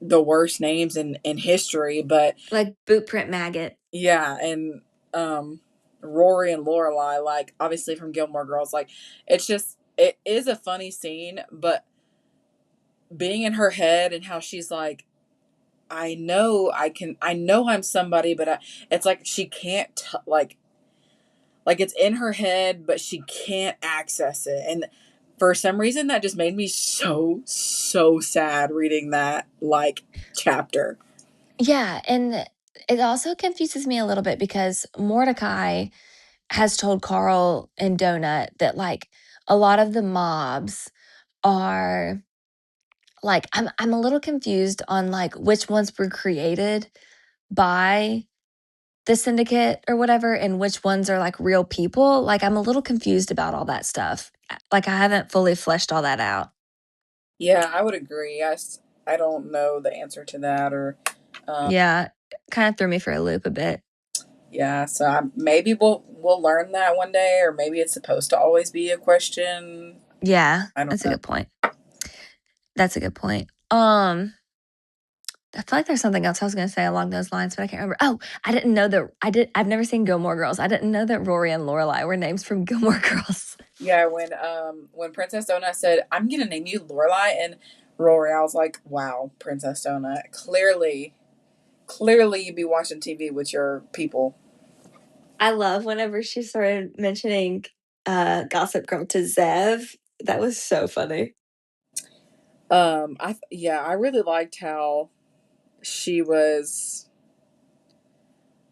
[SPEAKER 1] the worst names in history. But
[SPEAKER 2] Like boot print maggot.
[SPEAKER 1] yeah, and um, Rory and Lorelai, like obviously from Gilmore Girls, like it is a funny scene, but being in her head and how she's like, I know I'm somebody, but it's like she can't like it's in her head, but she can't access it. And for some reason, that just made me so sad reading that like chapter.
[SPEAKER 2] Yeah. And it also confuses me a little bit because Mordecai has told Carl and Donut that, like, a lot of the mobs are like, I'm a little confused on like which ones were created by the syndicate or whatever and which ones are like real people. Like, I'm a little confused about all that stuff. Like, I haven't fully fleshed all that out.
[SPEAKER 1] Yeah, I would agree. I don't know the answer to that, or um,
[SPEAKER 2] Yeah, kind of threw me for a loop a bit.
[SPEAKER 1] yeah. So maybe we'll learn that one day, or maybe it's supposed to always be a question.
[SPEAKER 2] Yeah,
[SPEAKER 1] I don't
[SPEAKER 2] that's a
[SPEAKER 1] know.
[SPEAKER 2] good point. That's a good point. I feel like there's something else I was gonna say along those lines, but I can't remember. Oh, I didn't know that I've never seen Gilmore Girls. I didn't know that Rory and Lorelai were names from Gilmore Girls.
[SPEAKER 1] Yeah, when Princess Donut said, "I'm gonna name you Lorelai and Rory," I was like, "Wow, Princess Donut, clearly you be watching TV with your people."
[SPEAKER 2] I love whenever she started mentioning Gossip Girl to Zev. That was so funny.
[SPEAKER 1] I really liked how she was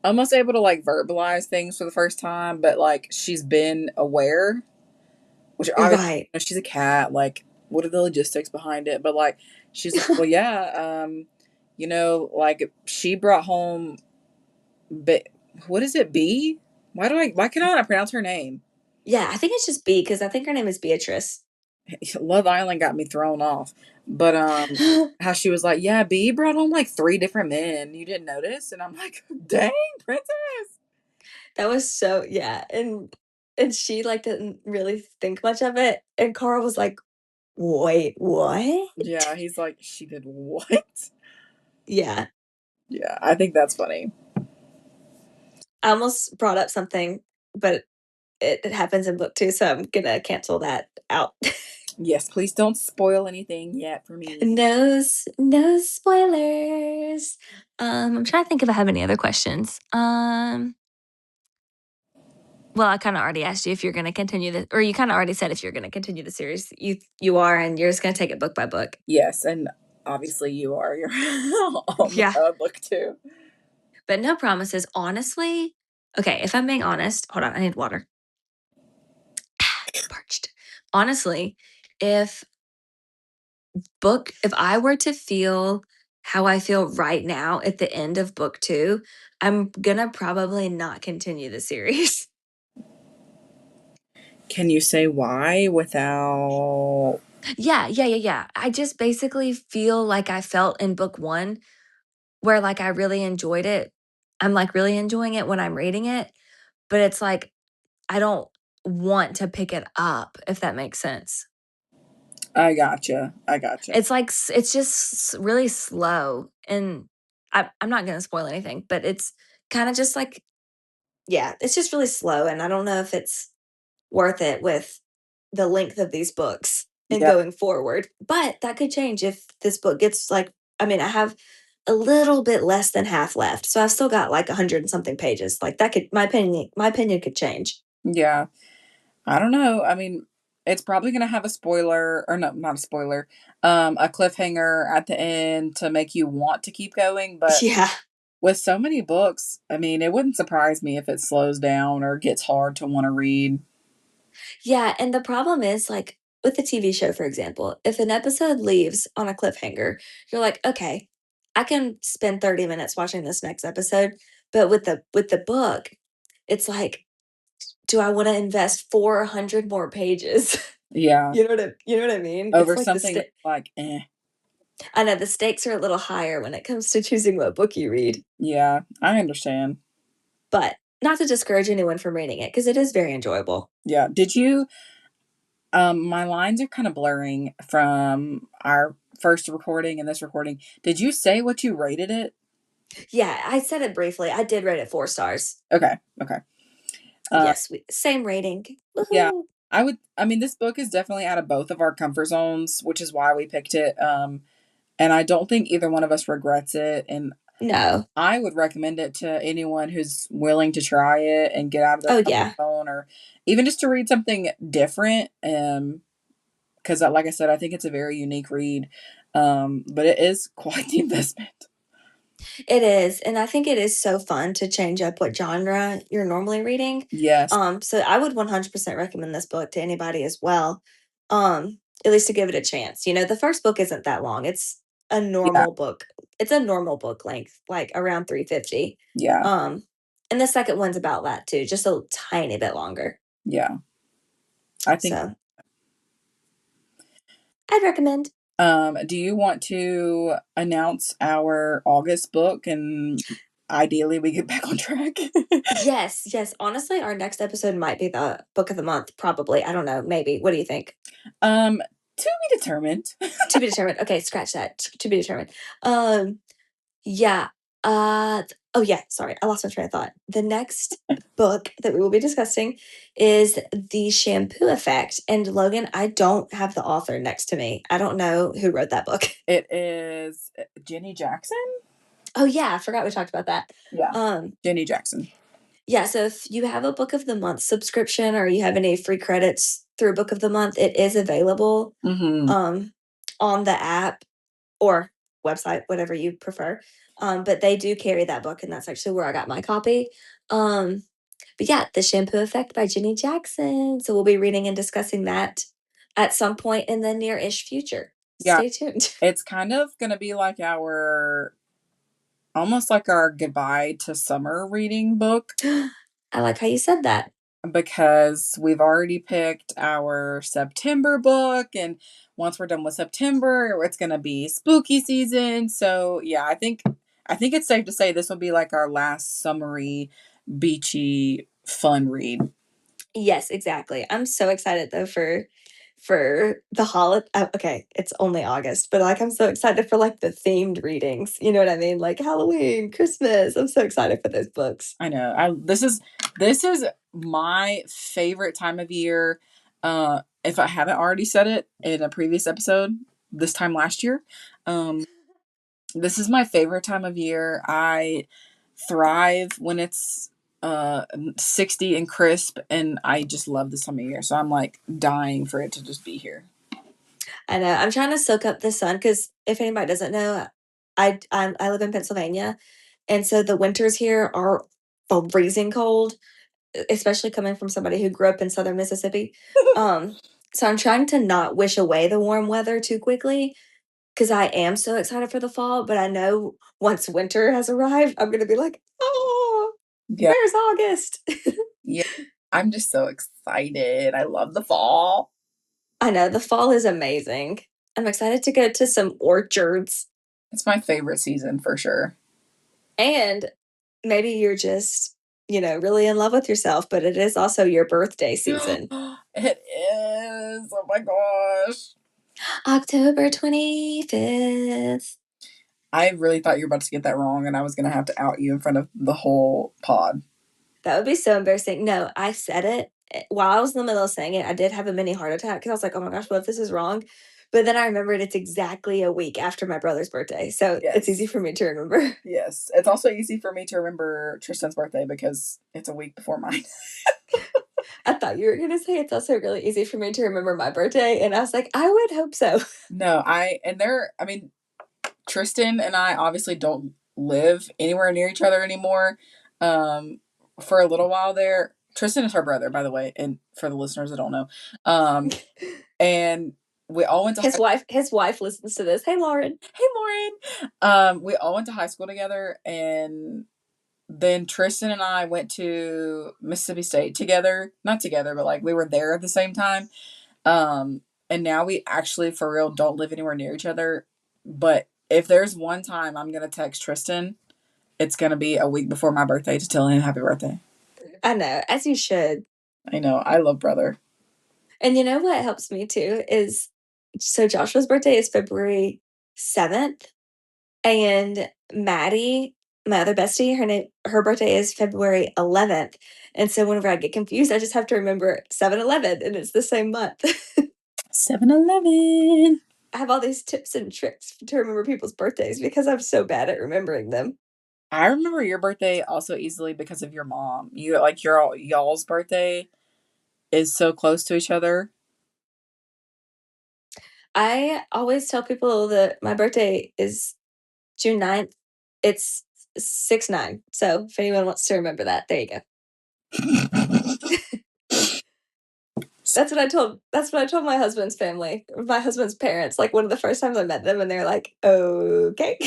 [SPEAKER 1] almost able to like verbalize things for the first time, but like she's been aware, which obviously
[SPEAKER 2] Right.
[SPEAKER 1] she's a cat. Like, what are the logistics behind it? But like, she's like, well, yeah, like she brought home, but what is it, B? Why can I not pronounce her name?
[SPEAKER 2] Yeah, I think it's just B because I think her name is Beatrice.
[SPEAKER 1] Love Island got me thrown off, but how she was like, yeah, B brought home like three different men. You didn't notice, and I'm like, dang, princess.
[SPEAKER 2] That was so yeah, and she, like, didn't really think much of it, and Carl was like, "Wait, what?"
[SPEAKER 1] Yeah, he's like, she did what?
[SPEAKER 2] Yeah.
[SPEAKER 1] Yeah, I think that's funny.
[SPEAKER 2] I almost brought up something, but it happens in book 2, so I'm gonna cancel that out.
[SPEAKER 1] Yes, please don't spoil anything yet for me.
[SPEAKER 2] No spoilers. I'm trying to think if I have any other questions. Well, I kinda already asked you if you're gonna continue the or you kinda already said if you're gonna continue the series. You are, and you're just gonna take it book by book.
[SPEAKER 1] Yes, and obviously you are. You're on the
[SPEAKER 2] Yeah.
[SPEAKER 1] book too.
[SPEAKER 2] But no promises. Honestly, okay, if I'm being honest, hold on, I need water. Parched. Honestly, if if I were to feel how I feel right now at the end of book 2, I'm gonna probably not continue the series.
[SPEAKER 1] Can you say why without?
[SPEAKER 2] Yeah. I just basically feel like I felt in book 1 where, like, I really enjoyed it. I'm, like, really enjoying it when I'm reading it, but it's like I don't want to pick it up, if that makes sense.
[SPEAKER 1] I gotcha. I gotcha.
[SPEAKER 2] It's like it's just really slow, and I'm not gonna spoil anything, but it's kinda just like yeah, it's just really slow, and I don't know if it's worth it with the length of these books and
[SPEAKER 1] Yeah,
[SPEAKER 2] going forward, but that could change if this book gets, like I mean, I have a little bit less than half left, so I've still got, like, 100 and something pages, like, that could my opinion could change.
[SPEAKER 1] yeah. I don't know. I mean, it's probably gonna have a spoiler, or no, not a spoiler, a cliffhanger at the end to make you want to keep going. But
[SPEAKER 2] Yeah.
[SPEAKER 1] with so many books, I mean, it wouldn't surprise me if it slows down or gets hard to want to read.
[SPEAKER 2] Yeah, and the problem is, like, with the TV show, for example, if an episode leaves on a cliffhanger, you're like, "Okay, I can spend 30 minutes watching this next episode." But with the book, it's like, "Do I wanna invest 400 more pages?"
[SPEAKER 1] Yeah,
[SPEAKER 2] You know what I mean?
[SPEAKER 1] over
[SPEAKER 2] It's like
[SPEAKER 1] something that's like, eh.
[SPEAKER 2] I know the stakes are a little higher when it comes to choosing what book you read,
[SPEAKER 1] Yeah, I understand.
[SPEAKER 2] but not to discourage anyone from reading it because it is very enjoyable.
[SPEAKER 1] Yeah. Did you my lines are kind of blurring from our first recording and this recording. Did you say what you rated it?
[SPEAKER 2] Yeah, I said it briefly. I did rate it 4 stars.
[SPEAKER 1] Okay. Okay. Uh,
[SPEAKER 2] Yes, we same rating.
[SPEAKER 1] yeah.
[SPEAKER 2] Woohoo.
[SPEAKER 1] I mean, this book is definitely out of both of our comfort zones, which is why we picked it. And I don't think either one of us regrets it. And
[SPEAKER 2] No.
[SPEAKER 1] I would recommend it to anyone who's willing to try it and get out of their
[SPEAKER 2] Oh,
[SPEAKER 1] comfort
[SPEAKER 2] yeah.
[SPEAKER 1] zone, or even just to read something different. Because, like I said, I think it's a very unique read. But it is quite the investment.
[SPEAKER 2] It is, and I think it is so fun to change up what genre you're normally reading.
[SPEAKER 1] Yes.
[SPEAKER 2] So I would 100% recommend this book to anybody as well, at least to give it a chance. You know, the first book isn't that long. It's a
[SPEAKER 1] Yeah.
[SPEAKER 2] normal book. It's a normal book length, like around 350.
[SPEAKER 1] Yeah.
[SPEAKER 2] Um, and the second one's about that too, just a tiny bit longer.
[SPEAKER 1] Yeah. I think.
[SPEAKER 2] So I'd recommend.
[SPEAKER 1] Do you want to announce our August book and? ideally we get back on track.
[SPEAKER 2] Yes, yes. Honestly, our next episode might be the book of the month, probably. I don't know, maybe. What do you think?
[SPEAKER 1] To be determined.
[SPEAKER 2] To be determined. Okay, scratch that. To be determined. Um, yeah. Oh yeah, sorry. I lost my train of thought. The next book that we will be discussing is The Shampoo Effect. And Logan, I don't have the author next to me. I don't know who wrote that book.
[SPEAKER 1] It is Jenny Jackson.
[SPEAKER 2] Oh yeah, I forgot we talked about that.
[SPEAKER 1] Yeah,
[SPEAKER 2] Um,
[SPEAKER 1] Jenny Jackson.
[SPEAKER 2] yeah, so if you have a book of the month subscription or you have any free credits through book of the month, it is available
[SPEAKER 1] Mm-hmm.
[SPEAKER 2] on the app or website, whatever you prefer. But they do carry that book, and that's actually where I got my copy. Um, but yeah, The Shampoo Effect by Jenny Jackson. So we'll be reading and discussing that at some point in the near-ish future.
[SPEAKER 1] Yeah,
[SPEAKER 2] Stay tuned.
[SPEAKER 1] it's kind of gonna be like our almost like our goodbye to summer reading book
[SPEAKER 2] I like how you said that.
[SPEAKER 1] because we've already picked our September book, and once we're done with September, it's gonna be spooky season. So yeah, I think it's safe to say this will be like our last summery, beachy, fun read.
[SPEAKER 2] Yes, exactly. I'm so excited though for the holiday. Okay, it's only August, but like I'm so excited for like the themed readings. You know what I mean? Like Halloween, Christmas. I'm so excited for those books.
[SPEAKER 1] I know. This is my favorite time of year. If I haven't already said it in a previous episode, this time last year, um, this is my favorite time of year. I thrive when it's 60 and crisp, and I just love this time of year. So I'm like dying for it to just be here.
[SPEAKER 2] I know. I'm trying to soak up the sun because if anybody doesn't know, I live in Pennsylvania, and so the winters here are freezing cold, especially coming from somebody who grew up in southern Mississippi. Um, so I'm trying to not wish away the warm weather too quickly because I am so excited for the fall. But I know once winter has arrived, I'm gonna be like, oh,
[SPEAKER 1] Yeah,
[SPEAKER 2] where's August?
[SPEAKER 1] yeah. I'm just so excited. I love the fall.
[SPEAKER 2] I know the fall is amazing. I'm excited to go to some orchards.
[SPEAKER 1] It's my favorite season for sure.
[SPEAKER 2] And maybe you're just, really in love with yourself, but it is also your birthday season.
[SPEAKER 1] It is. Oh my gosh.
[SPEAKER 2] October 25th.
[SPEAKER 1] I really thought you were about to get that wrong, and I was going to have to out you in front of the whole pod.
[SPEAKER 2] That would be so embarrassing. No, I said it while I was in the middle of saying it. I did have a mini heart attack because I was like, oh my gosh, what if this is wrong? But then I remembered it's exactly a week after my brother's birthday. So it's easy
[SPEAKER 1] Yes.
[SPEAKER 2] for me to remember.
[SPEAKER 1] Yes. It's also easy for me to remember Tristan's birthday because it's a week before mine.
[SPEAKER 2] I thought you were going to say it's also really easy for me to remember my birthday. And I was like, I would hope so.
[SPEAKER 1] No, I mean, Tristan and I obviously don't live anywhere near each other anymore. Um, for a little while there, Tristan is her brother, by the way, and for the listeners that don't know. Um, and we all went to
[SPEAKER 2] His wife listens to this. Hey, Lauren.
[SPEAKER 1] Hey Lauren. We all went to high school together, and then Tristan and I went to Mississippi State together. Not together, but like we were there at the same time. Um, and now we actually for real don't live anywhere near each other. But if there's one time I'm gonna text Tristan, it's gonna be a week before my birthday to tell him happy birthday.
[SPEAKER 2] I know, as you should.
[SPEAKER 1] I know, I love brother.
[SPEAKER 2] And you know what helps me too is so Joshua's birthday is February 7th, and Maddie, my other bestie, her birthday is February 11th. And so whenever I get confused, I just have to remember 7-Eleven, and it's the same month.
[SPEAKER 1] 7-Eleven.
[SPEAKER 2] I have all these tips and tricks to remember people's birthdays because I'm so bad at remembering them.
[SPEAKER 1] I remember your birthday also easily because of your mom. You like your y'all's birthday is so close to each other.
[SPEAKER 2] I always tell people that my birthday is June 9th. It's 6-9. So if anyone wants to remember that, there you go. That's what I told my husband's family, my husband's parents, like one of the first times I met them, and they're like, okay.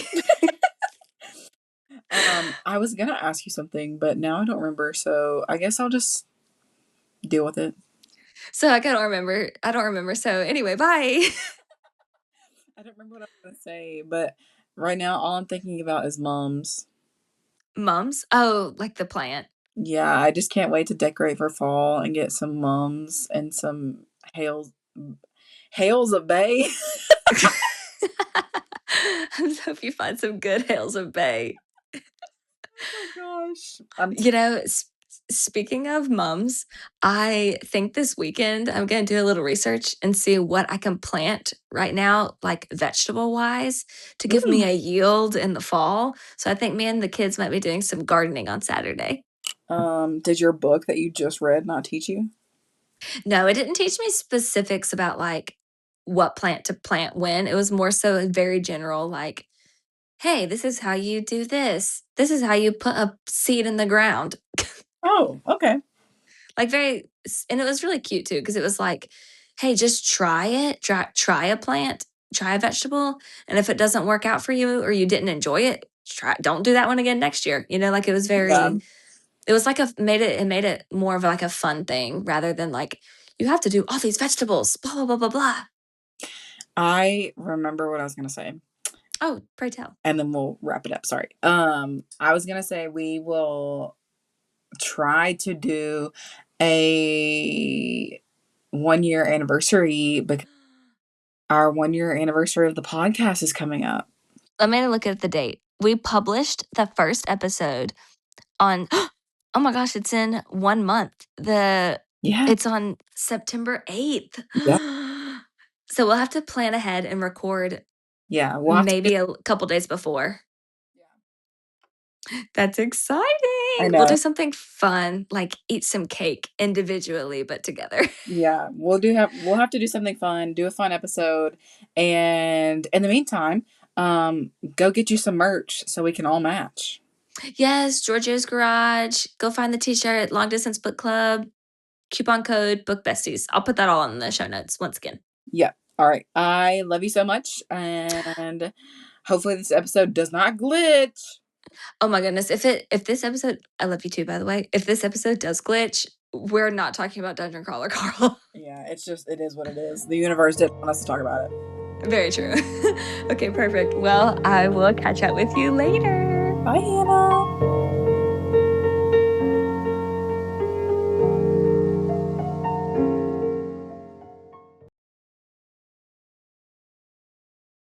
[SPEAKER 1] I was gonna ask you something, but now I don't remember, so I guess I'll just deal with it.
[SPEAKER 2] So I don't remember. So anyway, bye.
[SPEAKER 1] I don't remember what I was gonna say, but right now all I'm thinking about is mums.
[SPEAKER 2] Mums? Oh, like the plant.
[SPEAKER 1] Yeah, I just can't wait to decorate for fall and get some mums and some hails of bay.
[SPEAKER 2] I hope you find some good Hales of Bay.
[SPEAKER 1] Oh my gosh.
[SPEAKER 2] You know, speaking of mums, I think this weekend I'm going to do a little research and see what I can plant right now, like vegetable wise, to give me a yield in the fall. So I think me and the kids might be doing some gardening on Saturday.
[SPEAKER 1] Did your book that you just read not teach you?
[SPEAKER 2] No, it didn't teach me specifics about like what plant to plant when. It was more so very general, like, hey, this is how you do this. This is how you put a seed in the ground.
[SPEAKER 1] Oh, okay.
[SPEAKER 2] Like and it was really cute too, because it was like, hey, just try it. Try a plant, try a vegetable. And if it doesn't work out for you or you didn't enjoy it, don't do that one again next year. You know, like it was
[SPEAKER 1] Yeah.
[SPEAKER 2] it was like it made it more of like a fun thing rather than like, you have to do all these vegetables, blah, blah, blah, blah, blah.
[SPEAKER 1] I remember what I was gonna say.
[SPEAKER 2] Oh, pray tell.
[SPEAKER 1] And then we'll wrap it up. Sorry. I was gonna say we will try to do a 1 year anniversary because our 1 year anniversary of the podcast is coming up.
[SPEAKER 2] Let me look at the date. We published the first episode on, oh my gosh, it's in 1 month.
[SPEAKER 1] Yeah.
[SPEAKER 2] It's on September 8th.
[SPEAKER 1] Yeah.
[SPEAKER 2] So we'll have to plan ahead and record
[SPEAKER 1] Yeah. We'll have to do,
[SPEAKER 2] maybe a couple days before. That's exciting.
[SPEAKER 1] I
[SPEAKER 2] We'll
[SPEAKER 1] know.
[SPEAKER 2] do something fun, like eat some cake individually, but together.
[SPEAKER 1] Yeah. We'll have to do something fun, do a fun episode. And in the meantime, go get you some merch so we can all match.
[SPEAKER 2] Yes, Giorgio's Garage. Go find the t-shirt, Long Distance Book Club, coupon code Book Besties. I'll put that all in the show notes once again.
[SPEAKER 1] Yeah. All right. I love you so much. And hopefully this episode does not glitch.
[SPEAKER 2] Oh my goodness. If this episode, I love you too, by the way. If this episode does glitch, we're not talking about Dungeon Crawler Carl.
[SPEAKER 1] Yeah, it is what it is. The universe didn't want us to talk about it.
[SPEAKER 2] Very true. Okay, perfect. Well, I will catch up with you later.
[SPEAKER 1] Bye, Hannah.